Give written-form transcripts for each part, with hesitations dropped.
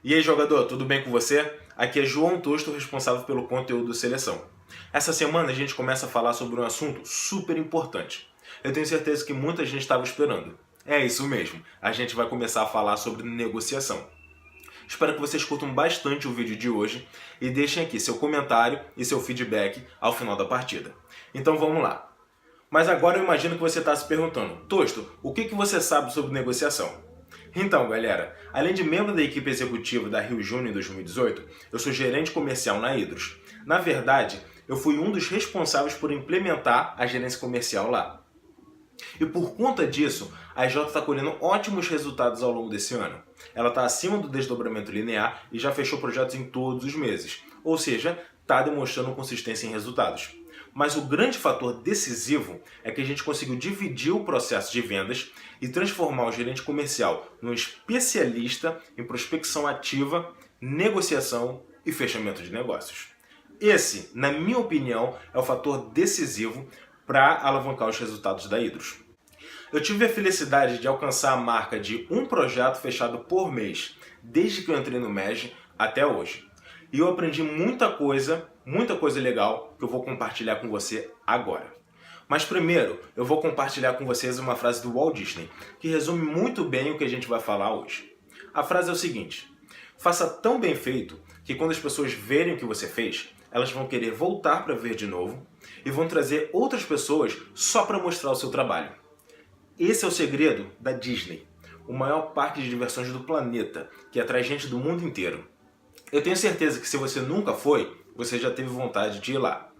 E aí, jogador, tudo bem com você? Aqui é João Tosto, responsável pelo conteúdo do Seleção. Essa semana a gente começa a falar sobre um assunto super importante. Eu tenho certeza que muita gente estava esperando. É isso mesmo, a gente vai começar a falar sobre negociação. Espero que vocês curtam bastante o vídeo de hoje e deixem aqui seu comentário e seu feedback ao final da partida. Então vamos lá. Mas agora eu imagino que você está se perguntando, Tosto, o que você sabe sobre negociação? Então, galera, além de membro da equipe executiva da Rio Júnior em 2018, eu sou gerente comercial na Hidros. Na verdade, eu fui um dos responsáveis por implementar a gerência comercial lá. E por conta disso, a EJ está colhendo ótimos resultados ao longo desse ano. Ela está acima do desdobramento linear e já fechou projetos em todos os meses. Ou seja, está demonstrando consistência em resultados. Mas o grande fator decisivo é que a gente conseguiu dividir o processo de vendas e transformar o gerente comercial num especialista em prospecção ativa, negociação e fechamento de negócios. Esse, na minha opinião, é o fator decisivo para alavancar os resultados da Hidros. Eu tive a felicidade de alcançar a marca de um projeto fechado por mês, desde que eu entrei no MEG até hoje. E eu aprendi muita coisa legal que eu vou compartilhar com você agora. Mas primeiro, eu vou compartilhar com vocês uma frase do Walt Disney, que resume muito bem o que a gente vai falar hoje. A frase é o seguinte: faça tão bem feito que quando as pessoas verem o que você fez, elas vão querer voltar para ver de novo e vão trazer outras pessoas só para mostrar o seu trabalho. Esse é o segredo da Disney, o maior parque de diversões do planeta, que atrai gente do mundo inteiro. Eu tenho certeza que se você nunca foi, você já teve vontade de ir lá.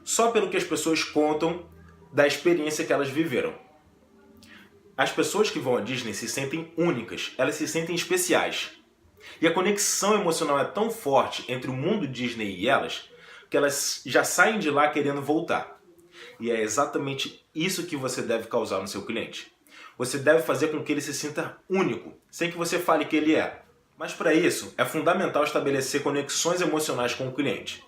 Só pelo que as pessoas contam da experiência que elas viveram. As pessoas que vão à Disney se sentem únicas, elas se sentem especiais. E a conexão emocional é tão forte entre o mundo Disney e elas, que elas já saem de lá querendo voltar. E é exatamente isso que você deve causar no seu cliente. Você deve fazer com que ele se sinta único, sem que você fale que ele é. Mas para isso, é fundamental estabelecer conexões emocionais com o cliente.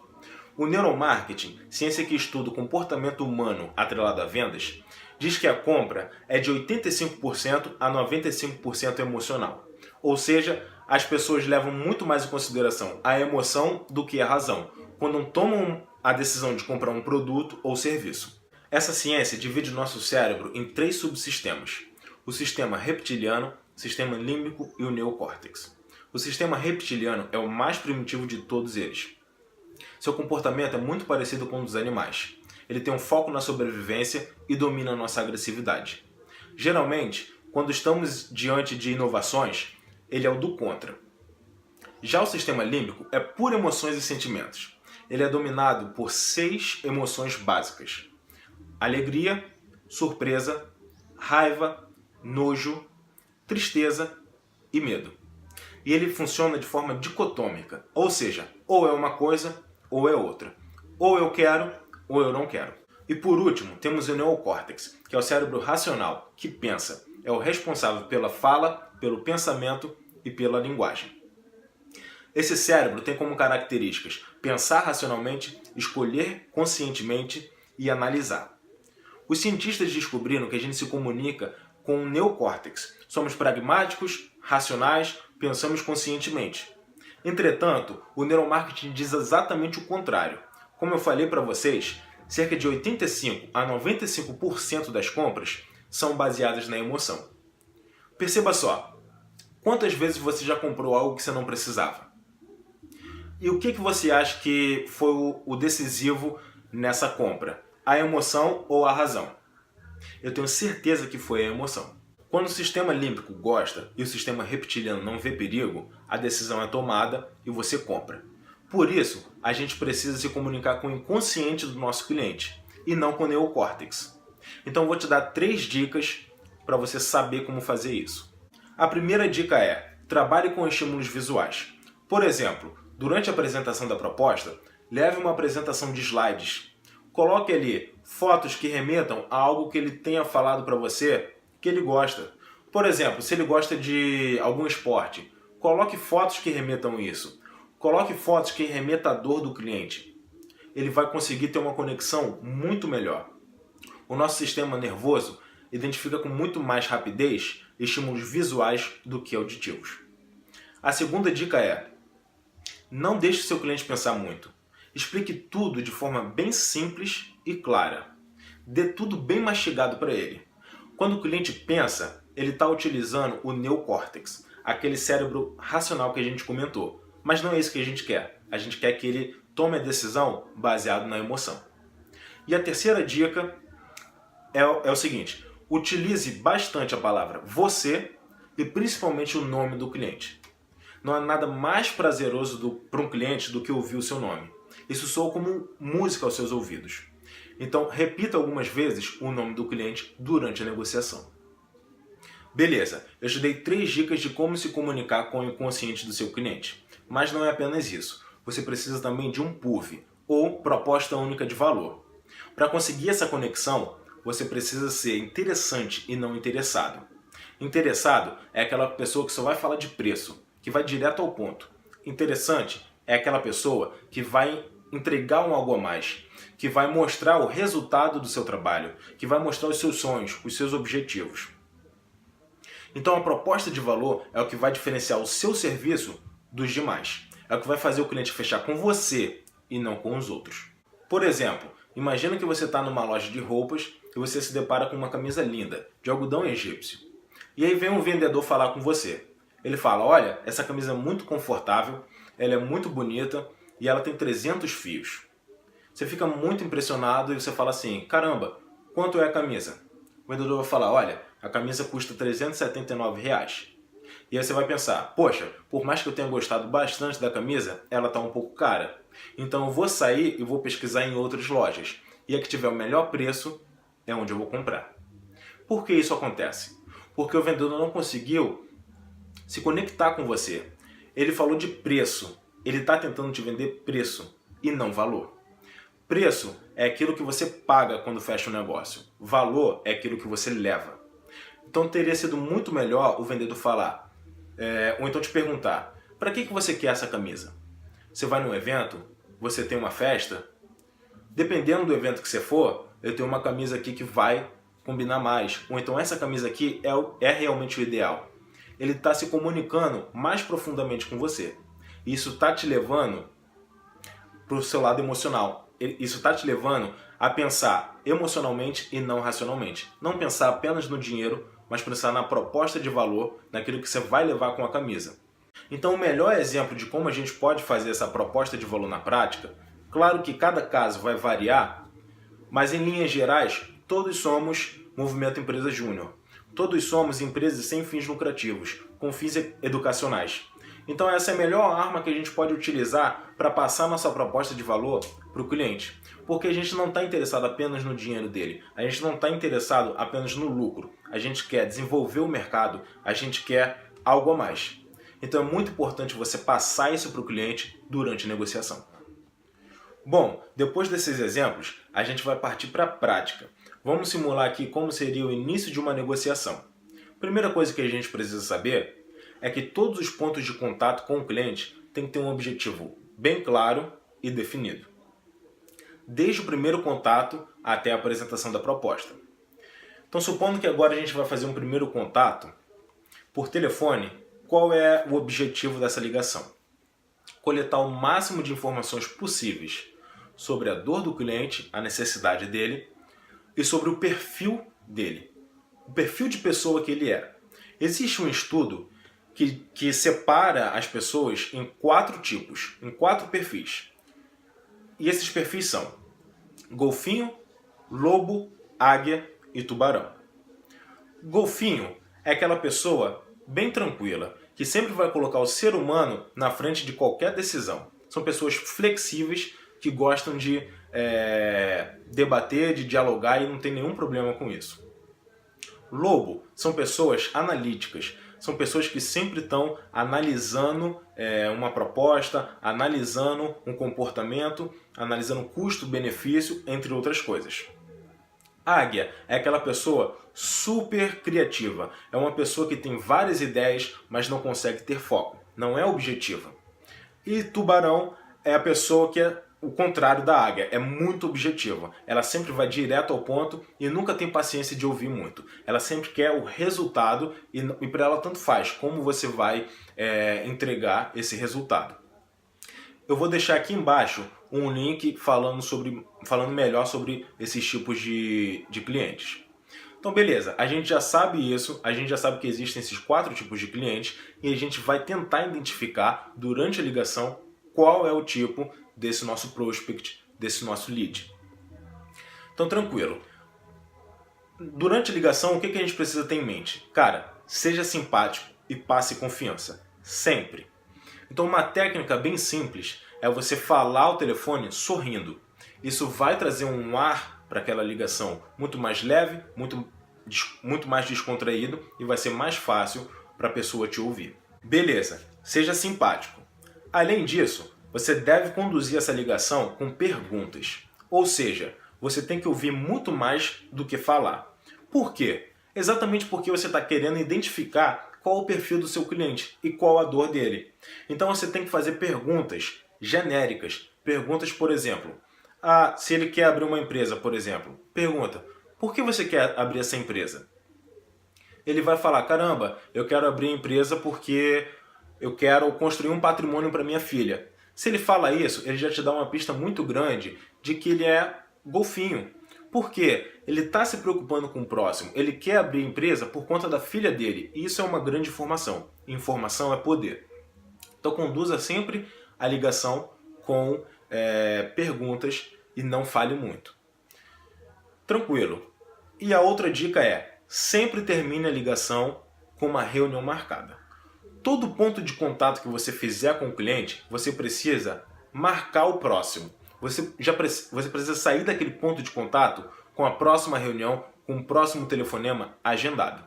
O neuromarketing, ciência que estuda o comportamento humano atrelado a vendas, diz que a compra é de 85% a 95% emocional. Ou seja, as pessoas levam muito mais em consideração a emoção do que a razão, quando tomam a decisão de comprar um produto ou serviço. Essa ciência divide nosso cérebro em 3 subsistemas: o sistema reptiliano, o sistema límbico e o neocórtex. O sistema reptiliano é o mais primitivo de todos eles. Seu comportamento é muito parecido com o dos animais. Ele tem um foco na sobrevivência e domina a nossa agressividade. Geralmente, quando estamos diante de inovações, ele é o do contra. Já o sistema límbico é por emoções e sentimentos. Ele é dominado por 6 emoções básicas: alegria, surpresa, raiva, nojo, tristeza e medo. E ele funciona de forma dicotômica, ou seja, ou é uma coisa ou é outra. Ou eu quero ou eu não quero. E por último, temos o neocórtex, que é o cérebro racional, que pensa. É o responsável pela fala, pelo pensamento e pela linguagem. Esse cérebro tem como características pensar racionalmente, escolher conscientemente e analisar. Os cientistas descobriram que a gente se comunica com o neocórtex. Somos pragmáticos, racionais, pensamos conscientemente. Entretanto, o neuromarketing diz exatamente o contrário. Como eu falei para vocês, cerca de 85 a 95% das compras são baseadas na emoção. Perceba só, quantas vezes você já comprou algo que você não precisava? E o que você acha que foi o decisivo nessa compra? A emoção ou a razão? Eu tenho certeza que foi a emoção. Quando o sistema límbico gosta e o sistema reptiliano não vê perigo, a decisão é tomada e você compra. Por isso, a gente precisa se comunicar com o inconsciente do nosso cliente e não com o neocórtex. Então, vou te dar 3 dicas para você saber como fazer isso. A primeira dica é: trabalhe com estímulos visuais. Por exemplo, durante a apresentação da proposta, leve uma apresentação de slides. Coloque ali fotos que remetam a algo que ele tenha falado para você que ele gosta. Por exemplo, se ele gosta de algum esporte, coloque fotos que remetam isso. Coloque fotos que remetam à dor do cliente. Ele vai conseguir ter uma conexão muito melhor. O nosso sistema nervoso identifica com muito mais rapidez estímulos visuais do que auditivos. A segunda dica é: não deixe seu cliente pensar muito. Explique tudo de forma bem simples e clara. Dê tudo bem mastigado para ele. Quando o cliente pensa, ele está utilizando o neocórtex, aquele cérebro racional que a gente comentou. Mas não é isso que a gente quer. A gente quer que ele tome a decisão baseado na emoção. E a terceira dica é o seguinte: utilize bastante a palavra você e principalmente o nome do cliente. Não há nada mais prazeroso para um cliente do que ouvir o seu nome. Isso soa como música aos seus ouvidos. Então, repita algumas vezes o nome do cliente durante a negociação. Beleza, eu te dei 3 dicas de como se comunicar com o inconsciente do seu cliente. Mas não é apenas isso. Você precisa também de um PUV, ou Proposta Única de Valor. Para conseguir essa conexão, você precisa ser interessante e não interessado. Interessado é aquela pessoa que só vai falar de preço, que vai direto ao ponto. Interessante é aquela pessoa que vai entregar um algo a mais, que vai mostrar o resultado do seu trabalho, que vai mostrar os seus sonhos, os seus objetivos. Então a proposta de valor é o que vai diferenciar o seu serviço dos demais. É o que vai fazer o cliente fechar com você e não com os outros. Por exemplo, imagina que você está numa loja de roupas e você se depara com uma camisa linda, de algodão egípcio. E aí vem um vendedor falar com você. Ele fala: olha, essa camisa é muito confortável, ela é muito bonita e ela tem 300 fios. Você fica muito impressionado e você fala assim: caramba, quanto é a camisa? O vendedor vai falar: olha, a camisa custa R$379. E aí você vai pensar: poxa, por mais que eu tenha gostado bastante da camisa, ela está um pouco cara. Então eu vou sair e vou pesquisar em outras lojas. E a que tiver o melhor preço é onde eu vou comprar. Por que isso acontece? Porque o vendedor não conseguiu se conectar com você. Ele falou de preço. Ele está tentando te vender preço e não valor. Preço é aquilo que você paga quando fecha um negócio. Valor é aquilo que você leva. Então teria sido muito melhor o vendedor falar, ou então te perguntar: para que você quer essa camisa? Você vai num evento? Você tem uma festa? Dependendo do evento que você for, eu tenho uma camisa aqui que vai combinar mais. Ou então essa camisa aqui é realmente o ideal. Ele está se comunicando mais profundamente com você. Isso está te levando para o seu lado emocional. Isso está te levando a pensar emocionalmente e não racionalmente. Não pensar apenas no dinheiro, mas pensar na proposta de valor, naquilo que você vai levar com a camisa. Então o melhor exemplo de como a gente pode fazer essa proposta de valor na prática, claro que cada caso vai variar, mas em linhas gerais, todos somos Movimento Empresa Júnior. Todos somos empresas sem fins lucrativos, com fins educacionais. Então essa é a melhor arma que a gente pode utilizar para passar nossa proposta de valor para o cliente. Porque a gente não está interessado apenas no dinheiro dele, a gente não está interessado apenas no lucro. A gente quer desenvolver o mercado, a gente quer algo a mais. Então é muito importante você passar isso para o cliente durante a negociação. Bom, depois desses exemplos, a gente vai partir para a prática. Vamos simular aqui como seria o início de uma negociação. Primeira coisa que a gente precisa saber é que todos os pontos de contato com o cliente têm que ter um objetivo bem claro e definido. Desde o primeiro contato até a apresentação da proposta. Então, supondo que agora a gente vai fazer um primeiro contato por telefone, qual é o objetivo dessa ligação? Coletar o máximo de informações possíveis sobre a dor do cliente, a necessidade dele e sobre o perfil dele, o perfil de pessoa que ele é. Existe um estudo que separa as pessoas em 4 tipos, em 4 perfis. E esses perfis são golfinho, lobo, águia e tubarão. Golfinho é aquela pessoa bem tranquila, que sempre vai colocar o ser humano na frente de qualquer decisão. São pessoas flexíveis que gostam de debater, de dialogar e não tem nenhum problema com isso. Lobo são pessoas analíticas, são pessoas que sempre estão analisando uma proposta, analisando um comportamento, analisando custo-benefício, entre outras coisas. Águia é aquela pessoa super criativa, é uma pessoa que tem várias ideias, mas não consegue ter foco, não é objetiva. E tubarão é a pessoa que é o contrário da águia, é muito objetiva. Ela sempre vai direto ao ponto e nunca tem paciência de ouvir muito. Ela sempre quer o resultado e para ela tanto faz como você vai entregar esse resultado. Eu vou deixar aqui embaixo um link falando melhor sobre esses tipos de clientes. Então beleza, a gente já sabe isso, a gente já sabe que existem esses 4 tipos de clientes e a gente vai tentar identificar durante a ligação qual é o tipo desse nosso prospect, desse nosso lead. Então tranquilo. Durante a ligação, o que a gente precisa ter em mente? Cara, seja simpático e passe confiança. Sempre. Então uma técnica bem simples é você falar ao telefone sorrindo. Isso vai trazer um ar para aquela ligação muito mais leve, muito mais descontraído e vai ser mais fácil para a pessoa te ouvir. Beleza, seja simpático. Além disso, você deve conduzir essa ligação com perguntas. Ou seja, você tem que ouvir muito mais do que falar. Por quê? Exatamente porque você está querendo identificar qual o perfil do seu cliente e qual a dor dele. Então você tem que fazer perguntas genéricas. Perguntas, por exemplo, se ele quer abrir uma empresa, por exemplo, pergunta: por que você quer abrir essa empresa? Ele vai falar: caramba, eu quero abrir a empresa porque eu quero construir um patrimônio para minha filha. Se ele fala isso, ele já te dá uma pista muito grande de que ele é golfinho. Por quê? Ele está se preocupando com o próximo. Ele quer abrir a empresa por conta da filha dele. E isso é uma grande informação. Informação é poder. Então conduza sempre a ligação com perguntas e não fale muito. Tranquilo. E a outra dica é: sempre termine a ligação com uma reunião marcada. Todo ponto de contato que você fizer com o cliente, você precisa marcar o próximo. Você precisa sair daquele ponto de contato com a próxima reunião, com o próximo telefonema agendado.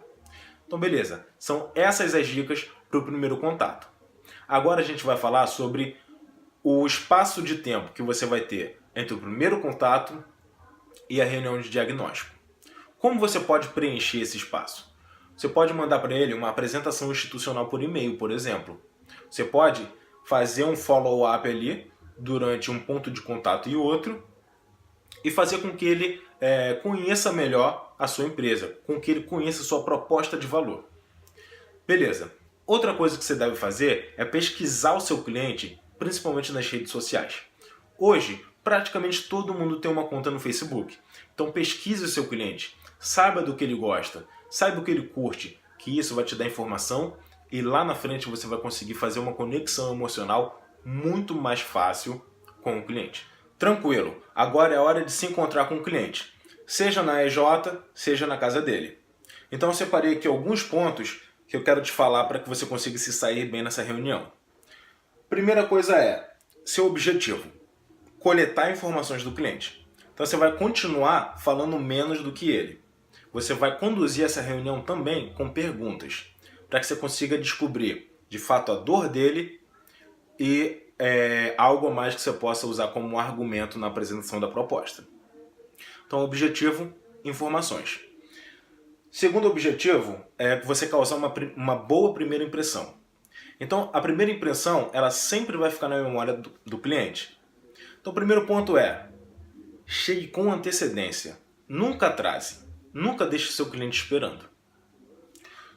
Então beleza, são essas as dicas para o primeiro contato. Agora a gente vai falar sobre o espaço de tempo que você vai ter entre o primeiro contato e a reunião de diagnóstico. Como você pode preencher esse espaço? Você pode mandar para ele uma apresentação institucional por e-mail, por exemplo. Você pode fazer um follow-up ali durante um ponto de contato e outro e fazer com que ele conheça melhor a sua empresa, com que ele conheça a sua proposta de valor. Beleza. Outra coisa que você deve fazer é pesquisar o seu cliente, principalmente nas redes sociais. Hoje, praticamente todo mundo tem uma conta no Facebook. Então pesquise o seu cliente, saiba do que ele gosta, saiba o que ele curte, que isso vai te dar informação e lá na frente você vai conseguir fazer uma conexão emocional muito mais fácil com o cliente. Tranquilo, agora é hora de se encontrar com o cliente, seja na EJ, seja na casa dele. Então eu separei aqui alguns pontos que eu quero te falar para que você consiga se sair bem nessa reunião. Primeira coisa é seu objetivo: coletar informações do cliente. Então você vai continuar falando menos do que ele. Você vai conduzir essa reunião também com perguntas, para que você consiga descobrir de fato a dor dele e algo a mais que você possa usar como argumento na apresentação da proposta. Então, objetivo: informações. Segundo objetivo é você causar uma boa primeira impressão. Então, a primeira impressão ela sempre vai ficar na memória do cliente. Então, o primeiro ponto é: chegue com antecedência. Nunca atrase. Nunca deixe seu cliente esperando.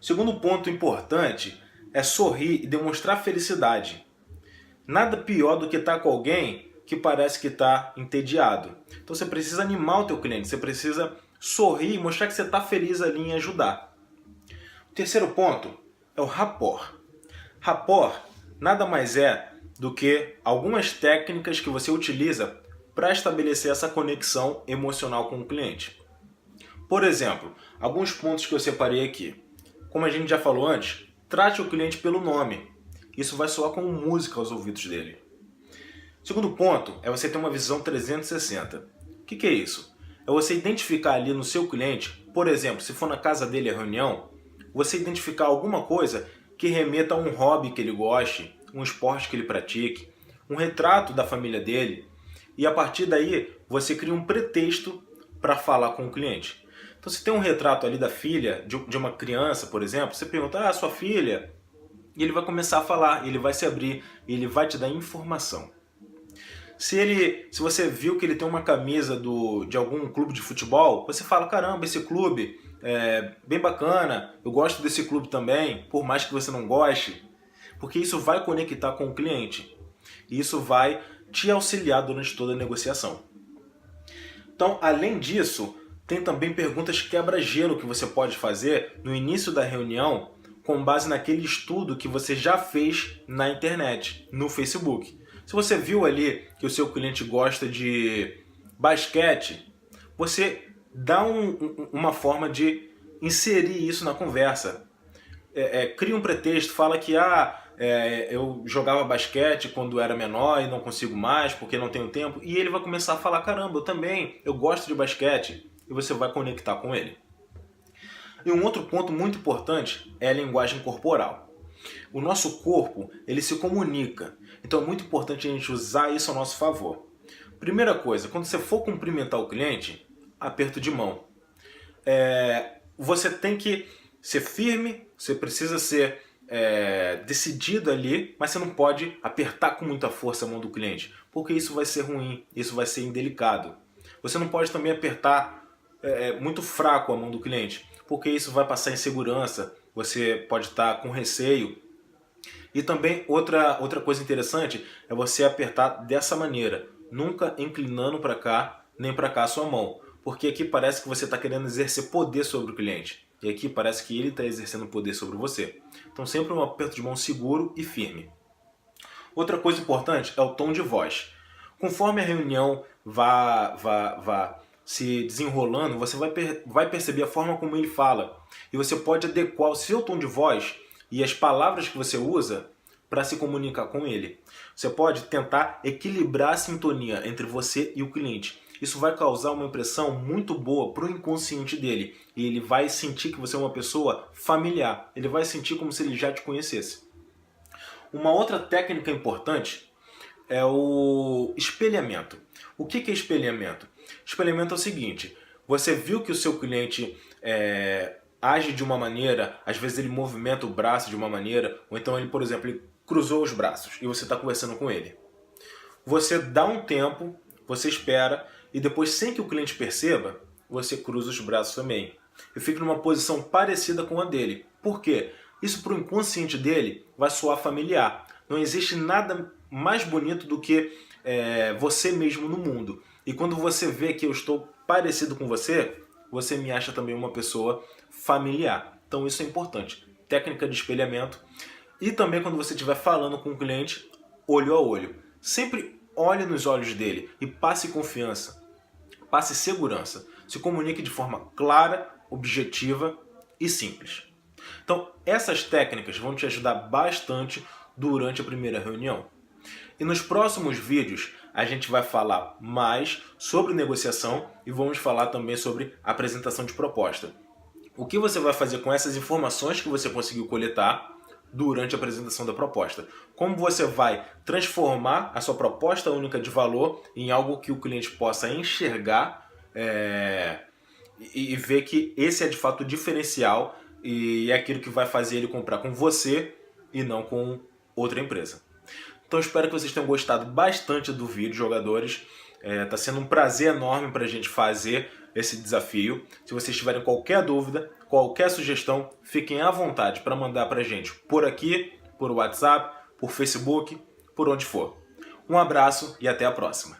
Segundo ponto importante é sorrir e demonstrar felicidade. Nada pior do que estar com alguém que parece que está entediado. Então você precisa animar o teu cliente, você precisa sorrir e mostrar que você está feliz ali em ajudar. O terceiro ponto é o rapport. Rapport nada mais é do que algumas técnicas que você utiliza para estabelecer essa conexão emocional com o cliente. Por exemplo, alguns pontos que eu separei aqui. Como a gente já falou antes, trate o cliente pelo nome. Isso vai soar como música aos ouvidos dele. Segundo ponto é você ter uma visão 360. O que é isso? É você identificar ali no seu cliente, por exemplo, se for na casa dele a reunião, você identificar alguma coisa que remeta a um hobby que ele goste, um esporte que ele pratique, um retrato da família dele, e a partir daí você cria um pretexto para falar com o cliente. Então se tem um retrato ali da filha, de uma criança, por exemplo, você pergunta: sua filha? E ele vai começar a falar, ele vai se abrir, ele vai te dar informação. Se você viu que ele tem uma camisa de algum clube de futebol, você fala, caramba, esse clube é bem bacana, eu gosto desse clube também, por mais que você não goste, porque isso vai conectar com o cliente. E isso vai te auxiliar durante toda a negociação. Então, além disso, tem também perguntas quebra-gelo que você pode fazer no início da reunião com base naquele estudo que você já fez na internet, no Facebook. Se você viu ali que o seu cliente gosta de basquete, você dá uma forma de inserir isso na conversa. Cria um pretexto, fala que eu jogava basquete quando era menor e não consigo mais porque não tenho tempo. E ele vai começar a falar, caramba, eu gosto de basquete. E você vai conectar com ele. E um outro ponto muito importante é a linguagem corporal. O nosso corpo, ele se comunica. Então é muito importante a gente usar isso a nosso favor. Primeira coisa, quando você for cumprimentar o cliente, aperto de mão. Você tem que ser firme, você precisa ser decidido ali, mas você não pode apertar com muita força a mão do cliente, porque isso vai ser ruim, isso vai ser indelicado. Você não pode também apertar muito fraco a mão do cliente, porque isso vai passar insegurança, você pode estar com receio. E também outra coisa interessante é você apertar dessa maneira, nunca inclinando para cá nem para cá a sua mão, porque aqui parece que você está querendo exercer poder sobre o cliente, e aqui parece que ele está exercendo poder sobre você. Então sempre um aperto de mão seguro e firme. Outra coisa importante é o tom de voz. Conforme a reunião vá se desenrolando, você vai perceber a forma como ele fala. E você pode adequar o seu tom de voz e as palavras que você usa para se comunicar com ele. Você pode tentar equilibrar a sintonia entre você e o cliente. Isso vai causar uma impressão muito boa para o inconsciente dele. E ele vai sentir que você é uma pessoa familiar. Ele vai sentir como se ele já te conhecesse. Uma outra técnica importante é o espelhamento. O que é espelhamento? Espelhamento é o seguinte, você viu que o seu cliente age de uma maneira, às vezes ele movimenta o braço de uma maneira, ou então ele, por exemplo, ele cruzou os braços e você está conversando com ele. Você dá um tempo, você espera e depois, sem que o cliente perceba, você cruza os braços também. E fica numa posição parecida com a dele. Por quê? Isso para o inconsciente dele vai soar familiar. Não existe nada mais bonito do que você mesmo no mundo. E quando você vê que eu estou parecido com você, você me acha também uma pessoa familiar. Então isso é importante. Técnica de espelhamento. E também quando você estiver falando com o cliente, olho a olho. Sempre olhe nos olhos dele e passe confiança, passe segurança. Se comunique de forma clara, objetiva e simples. Então essas técnicas vão te ajudar bastante durante a primeira reunião. E nos próximos vídeos a gente vai falar mais sobre negociação e vamos falar também sobre apresentação de proposta. O que você vai fazer com essas informações que você conseguiu coletar durante a apresentação da proposta? Como você vai transformar a sua proposta única de valor em algo que o cliente possa enxergar e ver que esse é de fato o diferencial e é aquilo que vai fazer ele comprar com você e não com outra empresa. Então espero que vocês tenham gostado bastante do vídeo, jogadores. Tá sendo um prazer enorme para a gente fazer esse desafio. Se vocês tiverem qualquer dúvida, qualquer sugestão, fiquem à vontade para mandar para a gente por aqui, por WhatsApp, por Facebook, por onde for. Um abraço e até a próxima.